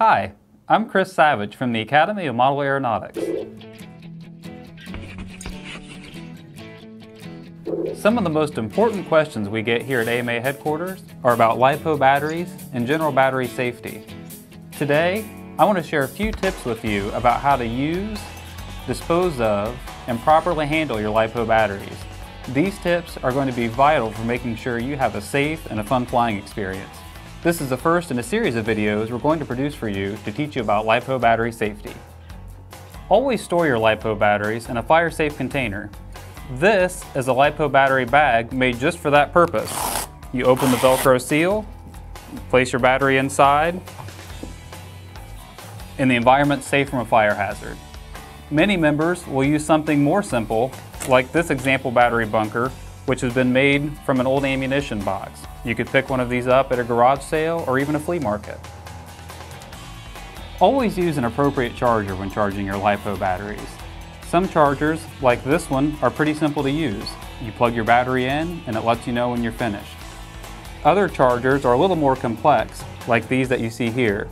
Hi, I'm Chris Savage from the Academy of Model Aeronautics. Some of the most important questions we get here at AMA headquarters are about LiPo batteries and general battery safety. Today, I want to share a few tips with you about how to use, dispose of, and properly handle your LiPo batteries. These tips are going to be vital for making sure you have a safe and a fun flying experience. This is the first in a series of videos we're going to produce for you to teach you about LiPo battery safety. Always store your LiPo batteries in a fire-safe container. This is a LiPo battery bag made just for that purpose. You open the Velcro seal, place your battery inside, and the environment's safe from a fire hazard. Many members will use something more simple, like this example battery bunker, which has been made from an old ammunition box. You could pick one of these up at a garage sale or even a flea market. Always use an appropriate charger when charging your LiPo batteries. Some chargers, like this one, are pretty simple to use. You plug your battery in and it lets you know when you're finished. Other chargers are a little more complex, like these that you see here.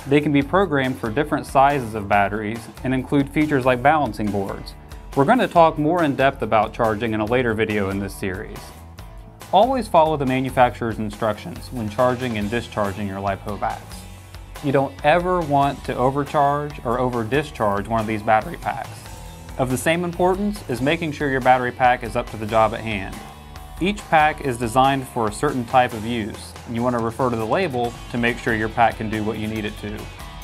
They can be programmed for different sizes of batteries and include features like balancing boards. We're going to talk more in depth about charging in a later video in this series. Always follow the manufacturer's instructions when charging and discharging your LiPo bats. You don't ever want to overcharge or over-discharge one of these battery packs. Of the same importance is making sure your battery pack is up to the job at hand. Each pack is designed for a certain type of use, and you want to refer to the label to make sure your pack can do what you need it to.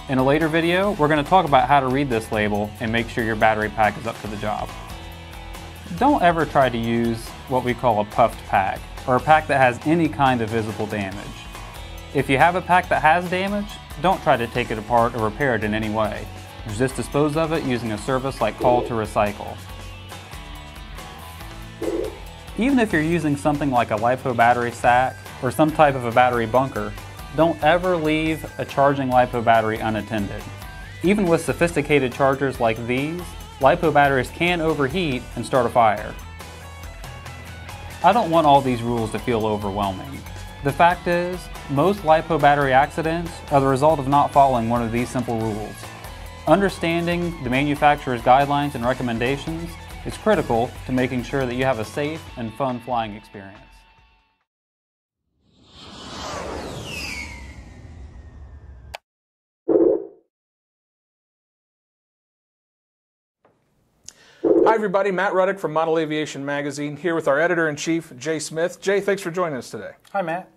In a later video, we're going to talk about how to read this label and make sure your battery pack is up to the job. Don't ever try to use what we call a puffed pack, or a pack that has any kind of visible damage. If you have a pack that has damage, don't try to take it apart or repair it in any way. Just dispose of it using a service like Call to Recycle. Even if you're using something like a LiPo battery sack or some type of a battery bunker, don't ever leave a charging LiPo battery unattended. Even with sophisticated chargers like these, LiPo batteries can overheat and start a fire. I don't want all these rules to feel overwhelming. The fact is, most LiPo battery accidents are the result of not following one of these simple rules. Understanding the manufacturer's guidelines and recommendations is critical to making sure that you have a safe and fun flying experience. Hi everybody, Matt Ruddick from Model Aviation Magazine, here with our Editor-in-Chief, Jay Smith. Jay, thanks for joining us today. Hi, Matt.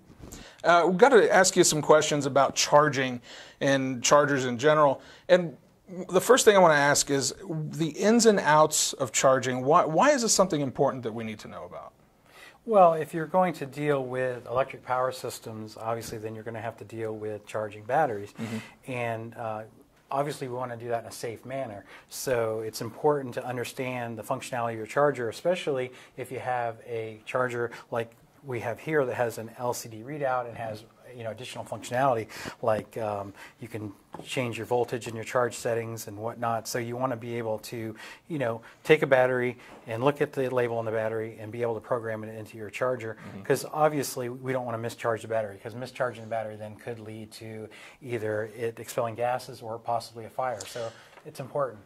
We've got to ask you some questions about charging and chargers in general. And the first thing I want to ask is the ins and outs of charging. Why is this something important that we need to know about? Well, if you're going to deal with electric power systems, obviously then you're going to have to deal with charging batteries. Mm-hmm. And obviously we want to do that in a safe manner. So it's important to understand the functionality of your charger, especially if you have a charger like we have here that has an LCD readout and has additional functionality like you can change your voltage and your charge settings and whatnot. So you want to be able to take a battery and look at the label on the battery and be able to program it into your charger, because obviously we don't want to mischarge the battery, because mischarging the battery then could lead to either it expelling gases or possibly a fire. So it's important.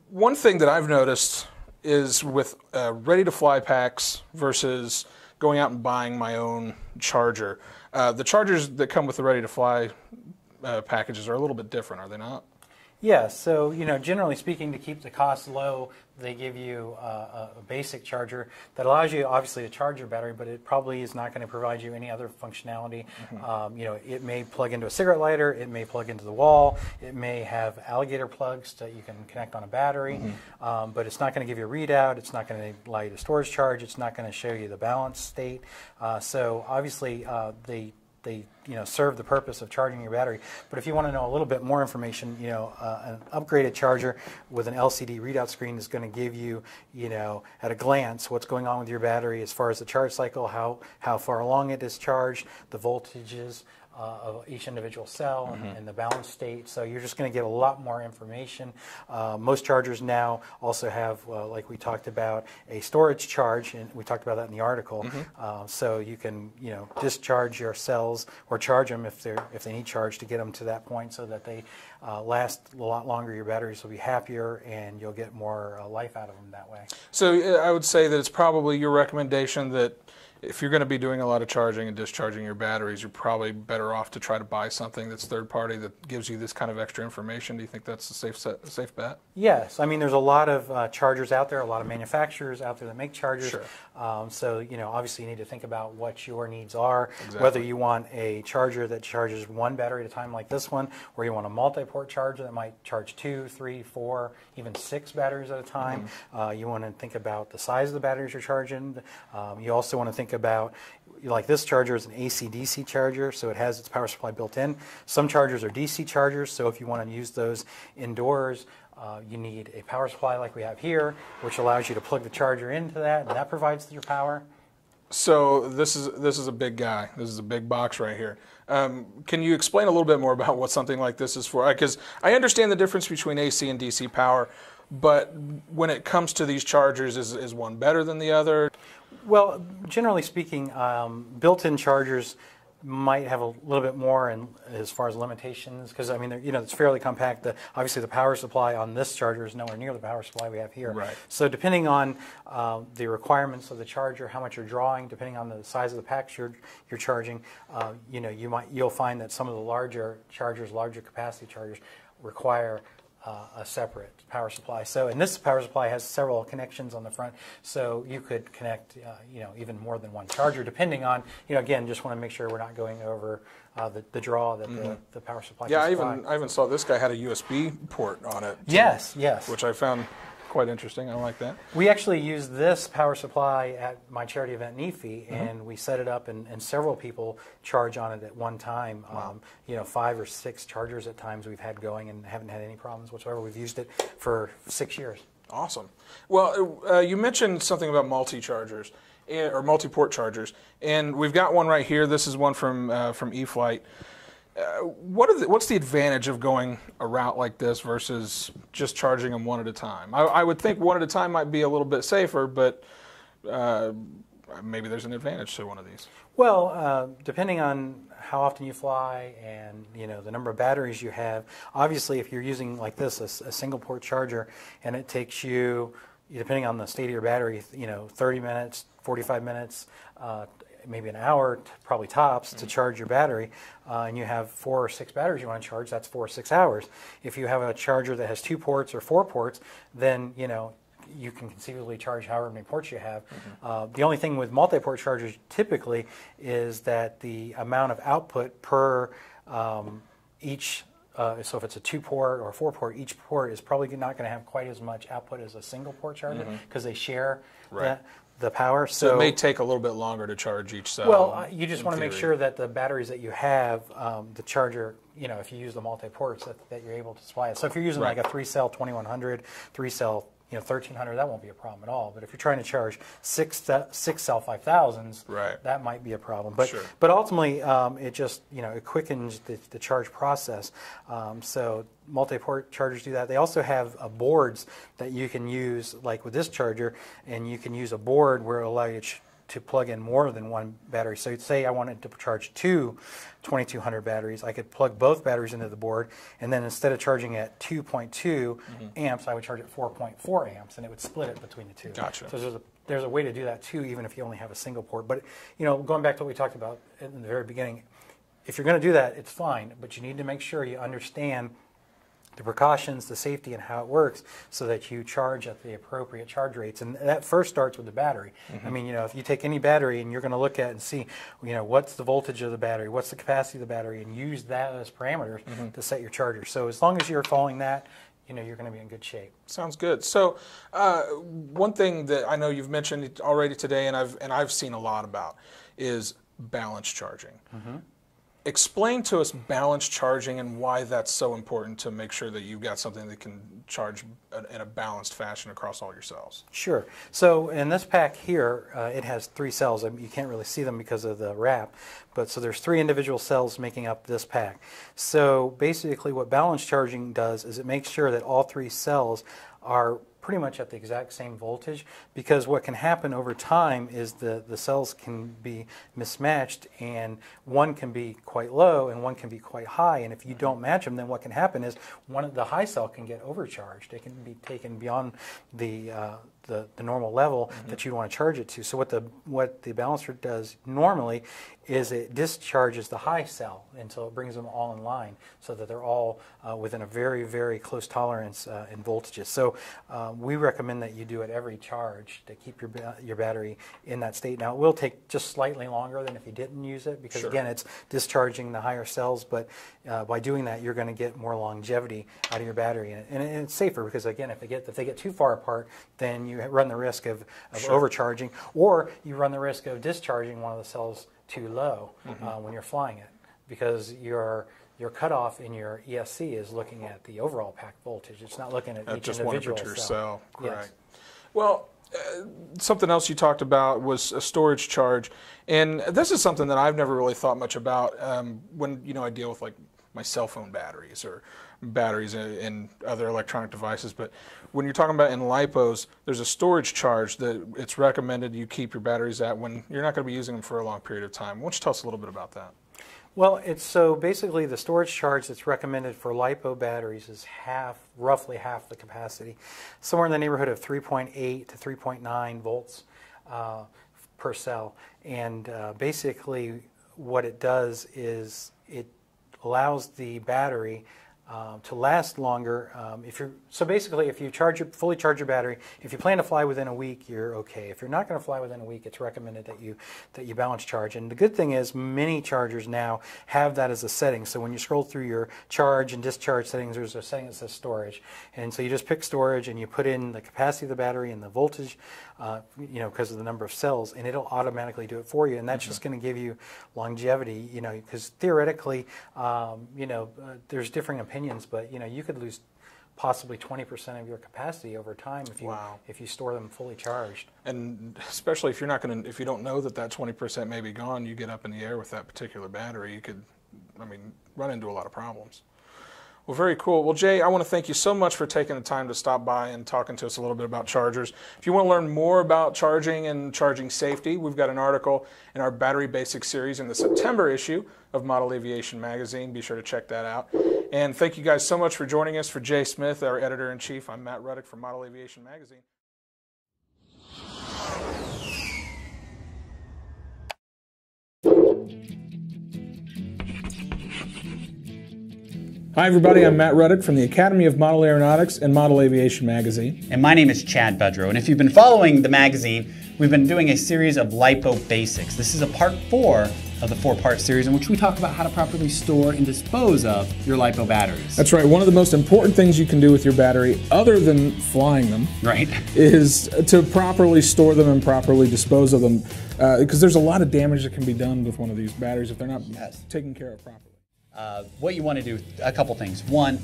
One thing that I've noticed is with ready-to-fly packs versus going out and buying my own charger. The chargers that come with the ready-to-fly packages are a little bit different, are they not? Yeah, so generally speaking, to keep the cost low, they give you a basic charger that allows you obviously to charge your battery, but it probably is not going to provide you any other functionality. Mm-hmm. It may plug into a cigarette lighter, it may plug into the wall, it may have alligator plugs that you can connect on a battery, mm-hmm. But it's not going to give you a readout, it's not going to allow you to storage charge, it's not going to show you the balance state. So obviously they serve the purpose of charging your battery. But if you want to know a little bit more information, an upgraded charger with an LCD readout screen is going to give you, at a glance, what's going on with your battery as far as the charge cycle, how far along it is charged, the voltages, of each individual cell and the balance state. So you're just going to get a lot more information. Most chargers now also have, like we talked about, a storage charge, and we talked about that in the article. So you can, discharge your cells or charge them if they need charge to get them to that point, so that they last a lot longer. Your batteries will be happier, and you'll get more life out of them that way. So I would say that it's probably your recommendation that if you're going to be doing a lot of charging and discharging your batteries, you're probably better off to try to buy something that's third party that gives you this kind of extra information. Do you think that's a safe bet? Yes. I mean, there's a lot of chargers out there, a lot of manufacturers out there that make chargers. Sure. So, obviously you need to think about what your needs are, Exactly. whether you want a charger that charges one battery at a time like this one, or you want a multi-port charger that might charge 2, 3, 4, even 6 batteries at a time. You want to think about the size of the batteries you're charging. You also want to think about, like this charger is an AC-DC charger, so it has its power supply built in. Some chargers are DC chargers, so if you want to use those indoors, you need a power supply like we have here, which allows you to plug the charger into that, and that provides your power. So this is a big guy. This is a big box right here. Can you explain a little bit more about what something like this is for? Because I understand the difference between AC and DC power, but when it comes to these chargers, is one better than the other? Well, generally speaking, built-in chargers might have a little bit more as far as limitations, because I mean, it's fairly compact. Obviously, the power supply on this charger is nowhere near the power supply we have here. Right. So, depending on the requirements of the charger, how much you're drawing, depending on the size of the packs you're charging, you'll find that some of the larger chargers, larger capacity chargers, require a separate power supply. So, and this power supply has several connections on the front, so you could connect, even more than one charger, depending on, again, just want to make sure we're not going over the draw that the power supply can supply. I even saw this guy had a USB port on it. Yes, Which I found quite interesting. I like that. We actually used this power supply at my charity event in Nephi, and we set it up, and several people charge on it at one time. Wow. 5 or 6 chargers at times we've had going and haven't had any problems whatsoever. We've used it for 6 years. Awesome. Well, you mentioned something about multi-chargers, or multi-port chargers, and we've got one right here. This is one from eFlight. What's the advantage of going a route like this versus just charging them one at a time? I would think one at a time might be a little bit safer, but maybe there's an advantage to one of these. Well, depending on how often you fly and the number of batteries you have, obviously if you're using like this, a single port charger, and it takes you, depending on the state of your battery, 30 minutes, 45 minutes, maybe an hour, probably tops, to charge your battery, and you have 4 or 6 batteries you want to charge, that's 4 or 6 hours. If you have a charger that has 2 ports or 4 ports, then you can conceivably charge however many ports you have. The only thing with multi-port chargers typically is that the amount of output per each, so if it's a 2-port or a 4-port, each port is probably not going to have quite as much output as a single port charger, because they share the power. So it may take a little bit longer to charge each cell. Well, you just want to make sure that the batteries that you have, the charger, if you use the multi-ports, that you're able to supply it. So if you're using like a 3-cell 2100, 3-cell 1300, that won't be a problem at all. But if you're trying to charge 6-cell 5000s, that might be a problem. But ultimately, it just it quickens the charge process. So multi-port chargers do that. They also have boards that you can use, like with this charger, and you can use a board where it will allow you to plug in more than one battery. So say I wanted to charge 2 2200 batteries, I could plug both batteries into the board, and then instead of charging at 2.2 amps, I would charge at 4.4 amps, and it would split it between the two. Gotcha. So there's a way to do that too, even if you only have a single port. But going back to what we talked about in the very beginning, if you're going to do that, it's fine, but you need to make sure you understand the precautions, the safety, and how it works, so that you charge at the appropriate charge rates. And that first starts with the battery. I mean, if you take any battery and you're going to look at and see, what's the voltage of the battery, what's the capacity of the battery, and use that as parameters to set your charger. So as long as you're following that, you're going to be in good shape. Sounds good. So one thing that I know you've mentioned already today, and I've seen a lot about, is balance charging. Explain to us balanced charging and why that's so important to make sure that you've got something that can charge in a balanced fashion across all your cells. Sure. So in this pack here, it has 3 cells. You can't really see them because of the wrap, but so there's 3 individual cells making up this pack. So basically what balanced charging does is it makes sure that all 3 cells are pretty much at the exact same voltage, because what can happen over time is the cells can be mismatched, and one can be quite low and one can be quite high, and if you don't match them, then what can happen is the high cell can get overcharged. It can be taken beyond the normal level that you want to charge it to. So what the balancer does normally is it discharges the high cell until it brings them all in line, so that they're all within a very, very close tolerance in voltages. So we recommend that you do it every charge to keep your battery in that state. Now, it will take just slightly longer than if you didn't use it, because again, it's discharging the higher cells, but by doing that, you're going to get more longevity out of your battery, and it's safer, because again, if they get too far apart, then you run the risk of overcharging, or you run the risk of discharging one of the cells too low when you're flying it, because your cutoff in your ESC is looking at the overall pack voltage. It's not looking at each just individual one particular cell. cell. Correct. Yes. Well, something else you talked about was a storage charge, and this is something that I've never really thought much about when I deal with like my cell phone batteries or batteries in other electronic devices. But when you're talking about in LiPos, there's a storage charge that it's recommended you keep your batteries at when you're not going to be using them for a long period of time. Why don't you tell us a little bit about that? Well, so basically the storage charge that's recommended for LiPo batteries is roughly half the capacity, somewhere in the neighborhood of 3.8 to 3.9 volts per cell. And basically what it does is it allows the battery to last longer. So basically, if you fully charge your battery, if you plan to fly within a week, you're okay. If you're not going to fly within a week, it's recommended that you balance charge. And the good thing is, many chargers now have that as a setting. So when you scroll through your charge and discharge settings, there's a setting that says storage, and so you just pick storage and you put in the capacity of the battery and the voltage, because of the number of cells, and it'll automatically do it for you. And that's just going to give you longevity, because theoretically, there's differing opinions, but you could lose possibly 20% of your capacity over time if you store them fully charged. And especially if if you don't know that 20% may be gone, you get up in the air with that particular battery, you could, run into a lot of problems. Well, very cool. Well, Jay, I want to thank you so much for taking the time to stop by and talking to us a little bit about chargers. If you want to learn more about charging and charging safety, we've got an article in our Battery Basics series in the September issue of Model Aviation Magazine. Be sure to check that out. And thank you guys so much for joining us. For Jay Smith, our editor-in-chief, I'm Matt Ruddick from Model Aviation Magazine. Hi everybody, I'm Matt Ruddick from the Academy of Model Aeronautics and Model Aviation Magazine. And my name is Chad Budrow, and if you've been following the magazine, we've been doing a series of Lipo Basics. This is a part 4 of the 4-part series in which we talk about how to properly store and dispose of your Lipo batteries. That's right. One of the most important things you can do with your battery, other than flying them, is to properly store them and properly dispose of them, because there's a lot of damage that can be done with one of these batteries if they're not taken care of properly. What you want to do, a couple things. One,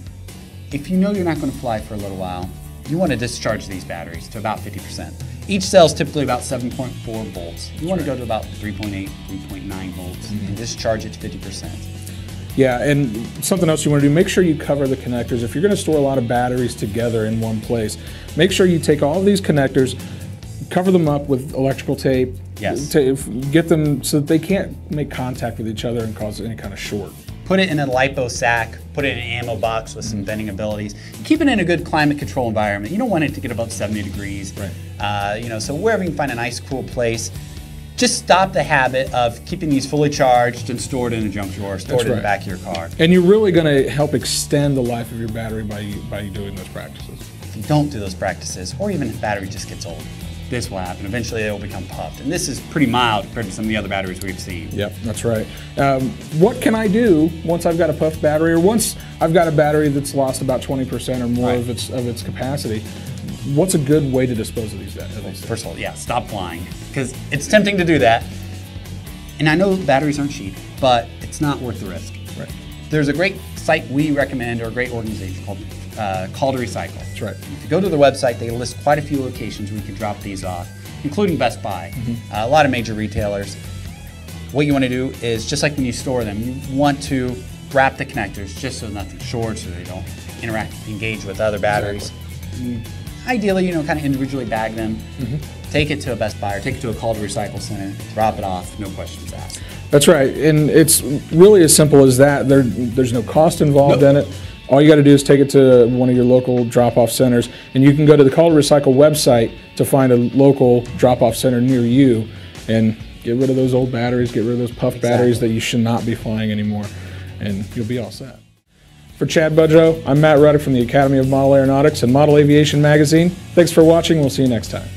if you know you're not going to fly for a little while, you want to discharge these batteries to about 50%. Each cell is typically about 7.4 volts. You want to go to about 3.8, 3.9 volts and discharge it to 50%. Yeah, and something else you want to do, make sure you cover the connectors. If you're going to store a lot of batteries together in one place, make sure you take all of these connectors, cover them up with electrical tape, get them so that they can't make contact with each other and cause any kind of short. Put it in a LiPo sack, put it in an ammo box with some bending abilities. Keep it in a good climate control environment. You don't want it to get above 70 degrees. Right. So wherever you can find a nice, cool place, just stop the habit of keeping these fully charged and stored in a junk drawer, stored in the back of your car. And you're really going to help extend the life of your battery by doing those practices. If you don't do those practices, or even if the battery just gets old, this will happen. Eventually it will become puffed. And this is pretty mild compared to some of the other batteries we've seen. Yep, that's right. What can I do once I've got a puffed battery, or once I've got a battery that's lost about 20% or more of its capacity? What's a good way to dispose of these batteries? First of all, stop flying, because it's tempting to do that. And I know batteries aren't cheap, but it's not worth the risk. Right. There's a great site we recommend, or a great organization called Call to Recycle. That's right. If you go to their website, they list quite a few locations where you can drop these off, including Best Buy, a lot of major retailers. What you want to do is, just like when you store them, you want to wrap the connectors just so nothing shorts, so they don't engage with other batteries. Ideally, kind of individually bag them, take it to a Best Buy or take it to a Call to Recycle center, drop it off, no questions asked. That's right, and it's really as simple as that. There's no cost involved in it. All you got to do is take it to one of your local drop-off centers, and you can go to the Call to Recycle website to find a local drop-off center near you and get rid of those old batteries, get rid of those puff batteries that you should not be flying anymore, and you'll be all set. For Chad Budrow, I'm Matt Ruddick from the Academy of Model Aeronautics and Model Aviation Magazine. Thanks for watching. We'll see you next time.